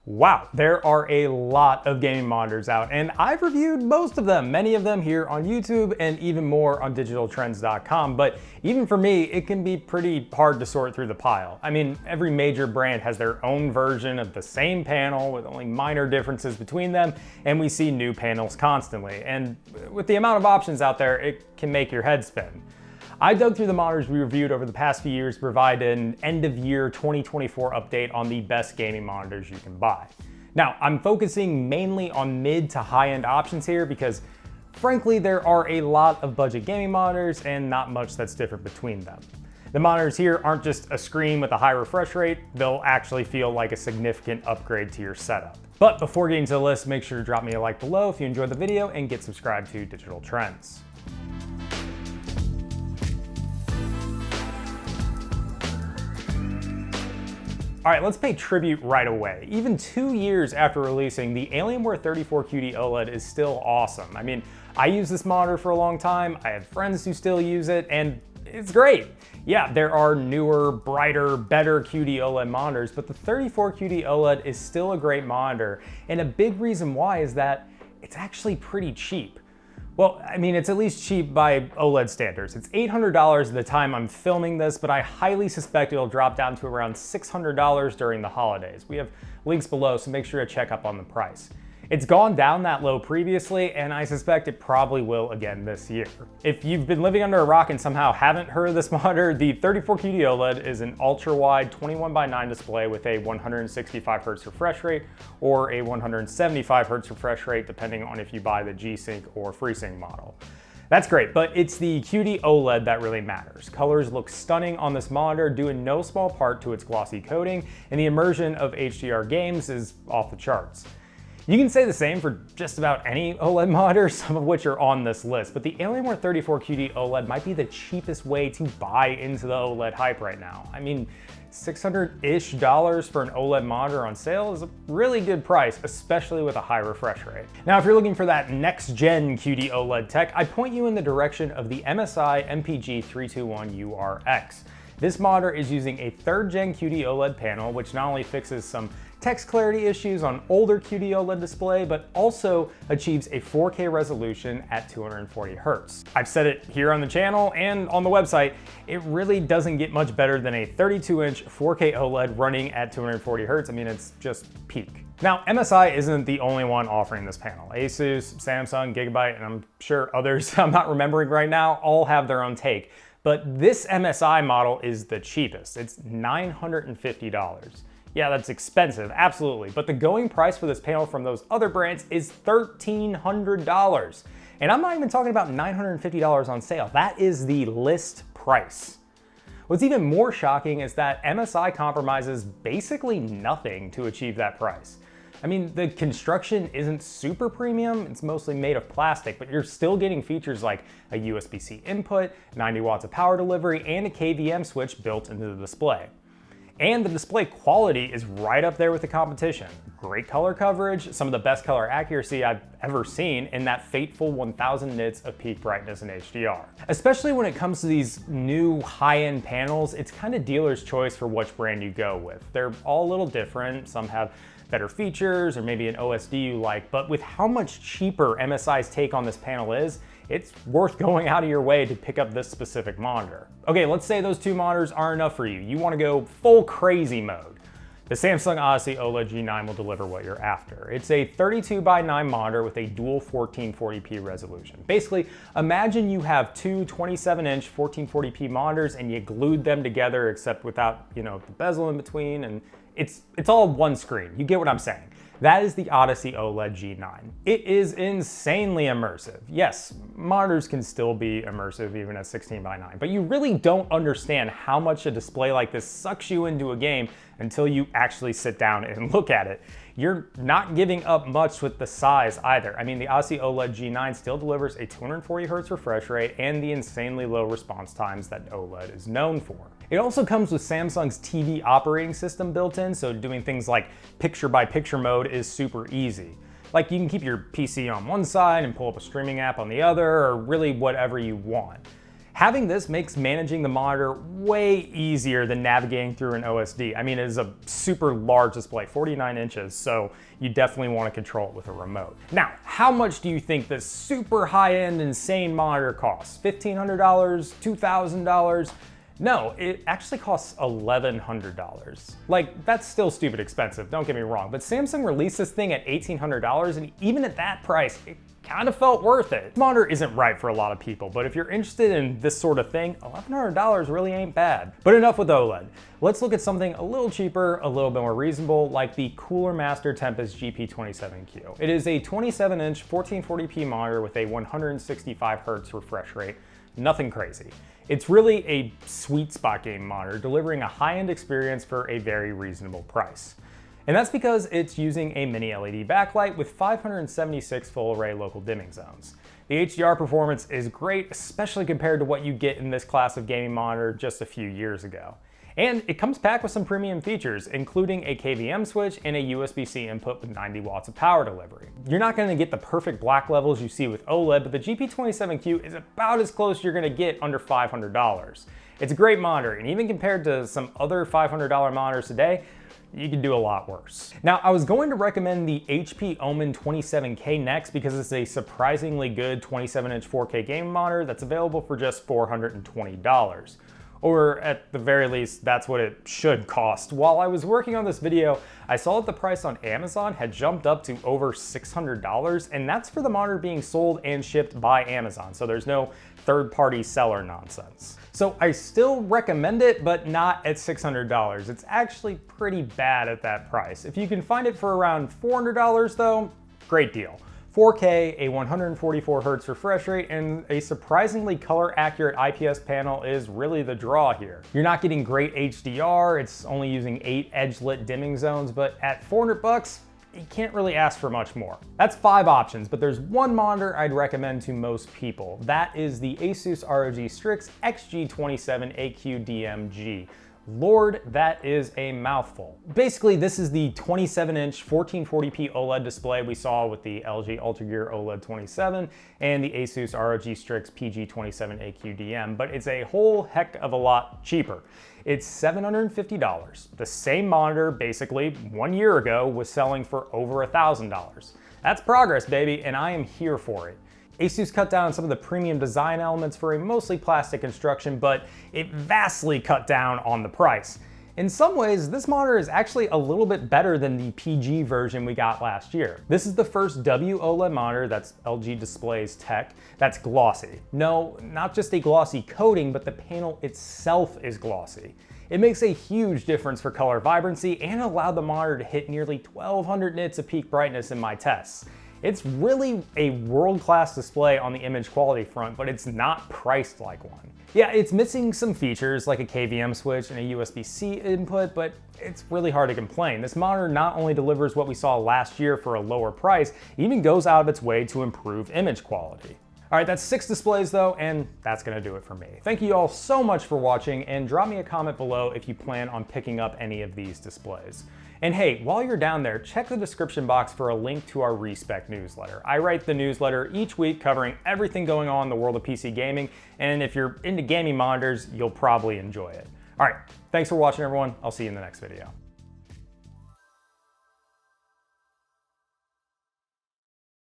Wow, there are a lot of gaming monitors out, and I've reviewed most of them, many of them here on YouTube and even more on digitaltrends.com. But even for me, it can be pretty hard to sort through the pile. I mean, every major brand has their own version of the same panel with only minor differences between them, and we see new panels constantly. And with the amount of options out there, it can make your head spin. I dug through the monitors we reviewed over the past few years to provide an end-of-year 2024 update on the best gaming monitors you can buy. Now, I'm focusing mainly on mid to high-end options here because, frankly, there are a lot of budget gaming monitors and not much that's different between them. The monitors here aren't just a screen with a high refresh rate, they'll actually feel like a significant upgrade to your setup. But before getting to the list, make sure to drop me a like below if you enjoyed the video and get subscribed to Digital Trends. All right, let's pay tribute right away. Even 2 years after releasing, the Alienware 34 QD-OLED is still awesome. I mean, I use this monitor for a long time, I have friends who still use it, and it's great. Yeah, there are newer, brighter, better QD-OLED monitors, but the 34 QD-OLED is still a great monitor, and a big reason why is that it's actually pretty cheap. Well, I mean, it's at least cheap by OLED standards. It's $800 at the time I'm filming this, but I highly suspect it'll drop down to around $600 during the holidays. We have links below, so make sure to check up on the price. It's gone down that low previously, and I suspect it probably will again this year. If you've been living under a rock and somehow haven't heard of this monitor, the 34 QD OLED is an ultra-wide 21:9 display with a 165 Hz refresh rate or a 175 Hz refresh rate, depending on if you buy the G-Sync or FreeSync model. That's great, but it's the QD OLED that really matters. Colors look stunning on this monitor, due in no small part to its glossy coating, and the immersion of HDR games is off the charts. You can say the same for just about any OLED monitor, some of which are on this list, but the Alienware 34 QD OLED might be the cheapest way to buy into the OLED hype right now. I mean, $600-ish for an OLED monitor on sale is a really good price, especially with a high refresh rate. Now, if you're looking for that next-gen QD OLED tech, I point you in the direction of the MSI MPG 321URX. This monitor is using a 3rd-gen QD OLED panel, which not only fixes some text clarity issues on older QD OLED display, but also achieves a 4K resolution at 240 Hz. I've said it here on the channel and on the website, it really doesn't get much better than a 32-inch 4K OLED running at 240 Hz. I mean, it's just peak. Now, MSI isn't the only one offering this panel. Asus, Samsung, Gigabyte, and I'm sure others I'm not remembering right now all have their own take. But this MSI model is the cheapest. It's $950. Yeah, that's expensive, absolutely. But the going price for this panel from those other brands is $1,300. And I'm not even talking about $950 on sale. That is the list price. What's even more shocking is that MSI compromises basically nothing to achieve that price. I mean, the construction isn't super premium, it's mostly made of plastic, but you're still getting features like a USB-C input, 90 watts of power delivery, and a KVM switch built into the display. And the display quality is right up there with the competition. Great color coverage, some of the best color accuracy I've ever seen, and that fateful 1000 nits of peak brightness in HDR. Especially when it comes to these new high-end panels, it's kind of dealer's choice for which brand you go with. They're all a little different, some have better features or maybe an OSD you like, but with how much cheaper MSI's take on this panel is, it's worth going out of your way to pick up this specific monitor. Okay, let's say those two monitors aren't enough for you. You want to go full crazy mode. The Samsung Odyssey OLED G9 will deliver what you're after. It's a 32:9 monitor with a dual 1440p resolution. Basically, imagine you have two 27-inch 1440p monitors and you glued them together, except without, the bezel in between, and it's all one screen. You get what I'm saying. That is the Odyssey OLED G9. It is insanely immersive. Yes, monitors can still be immersive even at 16:9, but you really don't understand how much a display like this sucks you into a game until you actually sit down and look at it. You're not giving up much with the size either. I mean, the Odyssey OLED G9 still delivers a 240 Hz refresh rate and the insanely low response times that OLED is known for. It also comes with Samsung's TV operating system built in, so doing things like picture-by-picture mode is super easy. Like, you can keep your PC on one side and pull up a streaming app on the other, or really whatever you want. Having this makes managing the monitor way easier than navigating through an OSD. I mean, it is a super large display, 49 inches, so you definitely want to control it with a remote. Now, how much do you think this super high-end, insane monitor costs? $1,500? $2,000? No, it actually costs $1,100. Like, that's still stupid expensive, don't get me wrong, but Samsung released this thing at $1,800, and even at that price, it kind of felt worth it. This monitor isn't right for a lot of people, but if you're interested in this sort of thing, $1,100 really ain't bad. But enough with OLED. Let's look at something a little cheaper, a little bit more reasonable, like the Cooler Master Tempest GP27Q. It is a 27-inch 1440p monitor with a 165 Hz refresh rate. Nothing crazy. It's really a sweet spot game monitor, delivering a high-end experience for a very reasonable price. And that's because it's using a mini LED backlight with 576 full array local dimming zones. The HDR performance is great, especially compared to what you get in this class of gaming monitor just a few years ago. And it comes packed with some premium features, including a KVM switch and a USB-C input with 90 watts of power delivery. You're not going to get the perfect black levels you see with OLED, but the GP27Q is about as close you're going to get under $500. It's a great monitor, and even compared to some other $500 monitors today, you can do a lot worse. Now, I was going to recommend the HP Omen 27K next because it's a surprisingly good 27-inch 4K gaming monitor that's available for just $420. Or at the very least, that's what it should cost. While I was working on this video, I saw that the price on Amazon had jumped up to over $600, and that's for the monitor being sold and shipped by Amazon, so there's no third-party seller nonsense. So I still recommend it, but not at $600. It's actually pretty bad at that price. If you can find it for around $400 though, great deal. 4K, a 144 Hz refresh rate, and a surprisingly color-accurate IPS panel is really the draw here. You're not getting great HDR, it's only using 8 edge-lit dimming zones, but at $400, you can't really ask for much more. That's 5 options, but there's one monitor I'd recommend to most people. That is the Asus ROG Strix XG27AQDMG. Lord, that is a mouthful. Basically, this is the 27-inch 1440p OLED display we saw with the LG UltraGear OLED 27 and the Asus ROG Strix PG27AQDM, but it's a whole heck of a lot cheaper. It's $750. The same monitor, basically, 1 year ago, was selling for over $1,000. That's progress, baby, and I am here for it. Asus cut down on some of the premium design elements for a mostly plastic construction, but it vastly cut down on the price. In some ways, this monitor is actually a little bit better than the PG version we got last year. This is the first WOLED monitor, that's LG Display's tech, that's glossy. No, not just a glossy coating, but the panel itself is glossy. It makes a huge difference for color vibrancy and allowed the monitor to hit nearly 1200 nits of peak brightness in my tests. It's really a world-class display on the image quality front, but it's not priced like one. Yeah, it's missing some features like a KVM switch and a USB-C input, but it's really hard to complain. This monitor not only delivers what we saw last year for a lower price, it even goes out of its way to improve image quality. All right, that's 6 displays though, and that's gonna do it for me. Thank you all so much for watching, and drop me a comment below if you plan on picking up any of these displays. And hey, while you're down there, check the description box for a link to our Respec newsletter. I write the newsletter each week covering everything going on in the world of PC gaming, and if you're into gaming monitors, you'll probably enjoy it. All right, thanks for watching everyone. I'll see you in the next video.